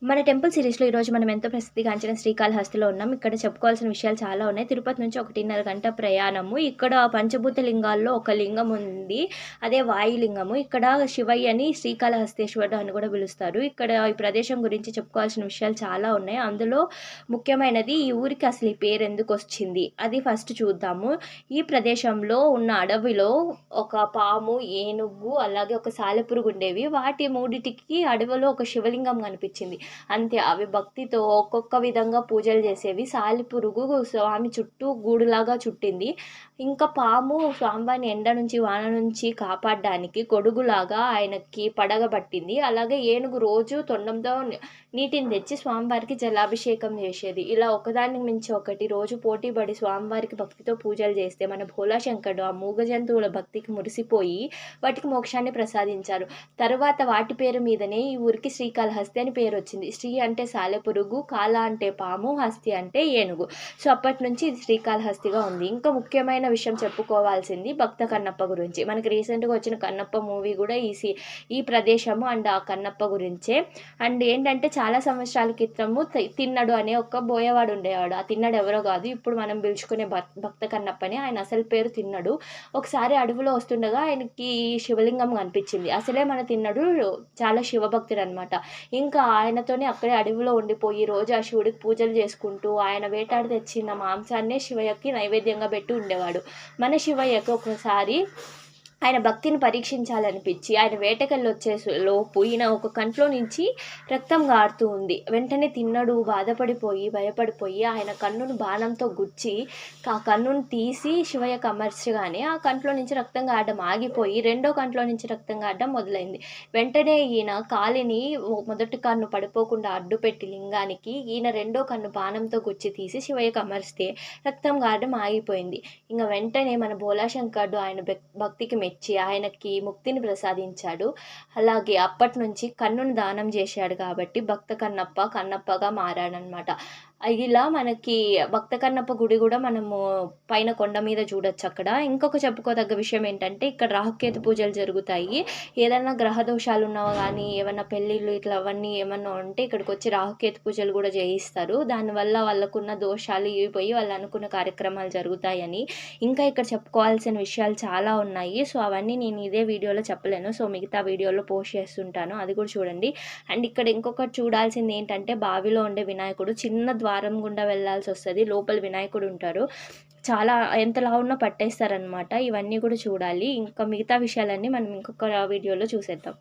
మన టెంపుల్ సిరీస్‌లో ఈరోజు మనం ఎంతో ప్రసిద్ధిగాంచిన శ్రీకాళహస్తిలో ఉన్నాం. ఇక్కడ చెప్పుకోవాల్సిన విషయాలు చాలా ఉన్నాయి. తిరుపతి నుంచి 1:30 గంట ప్రయాణము. ఇక్కడ పంచభూత లింగాల్లో ఒక లింగం ఉంది. అదే వాయులింగము. ఇక్కడ శివయ్యని శ్రీకాళహస్తీశ్వరుడు అని కూడా పిలుస్తారు. ఇక్కడ ఈ ప్రదేశం గురించి చెప్పుకోవాల్సిన విషయాలు చాలా ఉన్నాయి. అందులో ముఖ్యమైనది ఈ ఊరికి అసలు ఈ పేరు ఎందుకొచ్చింది? అది ఫస్ట్ చూద్దాము. ఈ ప్రదేశంలో ఉన్న అడవిలో ఒక పాము, ఏనుగు అలాగే ఒక సాలెపురుగు ఉండేవి. వాటి మూడిటికి అడవిలో ఒక శివలింగం కనిపించింది. అంతే. అవి భక్తితో ఒక్కొక్క విధంగా పూజలు చేసేవి. సాలిపురుగు స్వామి చుట్టూ గూడులాగా చుట్టింది. ఇంకా పాము స్వామివారిని ఎండ నుంచి, వాన నుంచి కాపాడడానికి గొడుగులాగా ఆయనకి పడగ పట్టింది. అలాగే ఏనుగు రోజు తొండంతో నీటిని తెచ్చి స్వామివారికి జలాభిషేకం చేసేది. ఇలా ఒకదానికి మించి ఒకటి రోజు పోటీపడి స్వామివారికి భక్తితో పూజలు చేస్తే మన భోలాశంకరుడు ఆ మూగ జంతువుల భక్తికి మురిసిపోయి వాటికి మోక్షాన్ని ప్రసాదించారు. తరువాత వాటి పేరు మీదనే ఈ ఊరికి శ్రీకాళహస్తి అని పేరు వచ్చింది. శ్రీ అంటే సాలెపురుగు, కాళ అంటే పాము, హస్తి అంటే ఏనుగు. సో అప్పటి నుంచి ఇది శ్రీకాళహస్తిగా ఉంది. ఇంకా ముఖ్యమైన విషయం చెప్పుకోవాల్సింది భక్త కన్నప్ప గురించి. మనకి రీసెంట్గా వచ్చిన కన్నప్ప మూవీ కూడా ఈ ప్రదేశము అండ్ ఆ కన్నప్ప గురించే. అండ్ ఏంటంటే చాలా సంవత్సరాల క్రితము తిన్నడు అనే ఒక బోయవాడు ఉండేవాడు. ఆ తిన్నడు ఎవరో కాదు, ఇప్పుడు మనం పిలుచుకునే భక్త కన్నప్పని. ఆయన అసలు పేరు తిన్నడు. ఒకసారి అడవిలో వస్తుండగా ఆయనకి శివలింగం కనిపించింది. అసలే మన తిన్నడు చాలా శివభక్తుడు అనమాట. ఇంకా ఆయనతోనే అక్కడే అడవిలో ఉండిపోయి రోజు ఆ శివుడికి పూజలు చేసుకుంటూ ఆయన వేటాడి తెచ్చిన మాంసాన్నే శివయ్యకి నైవేద్యంగా పెట్టి ఉండేవాడు. మన శివయ్యకి ఒకసారి ఆయన భక్తిని పరీక్షించాలనిపించి ఆయన వేటకెళ్ళి వచ్చే లోపు ఈయన ఒక కంట్లో నుంచి రక్తం గారుతూ ఉంది. వెంటనే తిన్నడు బాధపడిపోయి భయపడిపోయి ఆయన కన్నును బాణంతో గుచ్చి ఆ కన్నును తీసి శివయ్యకు అమర్చగానే ఆ కంట్లో నుంచి రక్తం గారడం ఆగిపోయి రెండో కంట్లో నుంచి రక్తం గారడం మొదలైంది. వెంటనే ఈయన కాలిని మొదటి కన్ను పడిపోకుండా అడ్డుపెట్టి లింగానికి ఈయన రెండో కన్ను బాణంతో గుచ్చి తీసి శివయ్యకు అమర్స్తే రక్తం గారడం ఆగిపోయింది. ఇంకా వెంటనే మన భోలాశంకరుడు ఆయన భక్తికి మెచ్చి ఆయనకి ముక్తిని ప్రసాదించాడు. అలాగే అప్పటి నుంచి కన్నును దానం చేశాడు కాబట్టి భక్త కన్నప్పగా మారాడనమాట. ఇలా మనకి భక్త కన్నప్ప గుడి కూడా మనము పైన కొండ మీద చూడొచ్చు అక్కడ. ఇంకొక చెప్పుకోదగ్గ విషయం ఏంటంటే ఇక్కడ రాహుకేతు పూజలు జరుగుతాయి. ఏదైనా గ్రహ దోషాలు ఉన్నా కానీ ఏమన్నా పెళ్ళిళ్ళు ఇట్లా అవన్నీ ఏమన్నా ఉంటే ఇక్కడికి వచ్చి రాహుకేతు పూజలు కూడా చేయిస్తారు. దానివల్ల వాళ్ళకున్న దోషాలు ఇవిపోయి వాళ్ళు అనుకున్న కార్యక్రమాలు జరుగుతాయని. ఇంకా ఇక్కడ చెప్పుకోవాల్సిన విషయాలు చాలా ఉన్నాయి. సో అవన్నీ నేను ఇదే వీడియోలో చెప్పలేను. సో మిగతా వీడియోలో పోస్ట్ చేస్తుంటాను, అది కూడా చూడండి. అండ్ ఇక్కడ ఇంకొకటి చూడాల్సింది ఏంటంటే బావిలో ఉండే వినాయకుడు చిన్న ద్వారం గుండా వెళ్ళాల్సి వస్తుంది. లోపల వినాయకుడు ఉంటారు. చాలా ఎంతలా ఉన్నా పట్టేస్తారనమాట. ఇవన్నీ కూడా చూడాలి. ఇంకా మిగతా విషయాలన్నీ మనం ఇంకొక వీడియోలో చూసేద్దాం.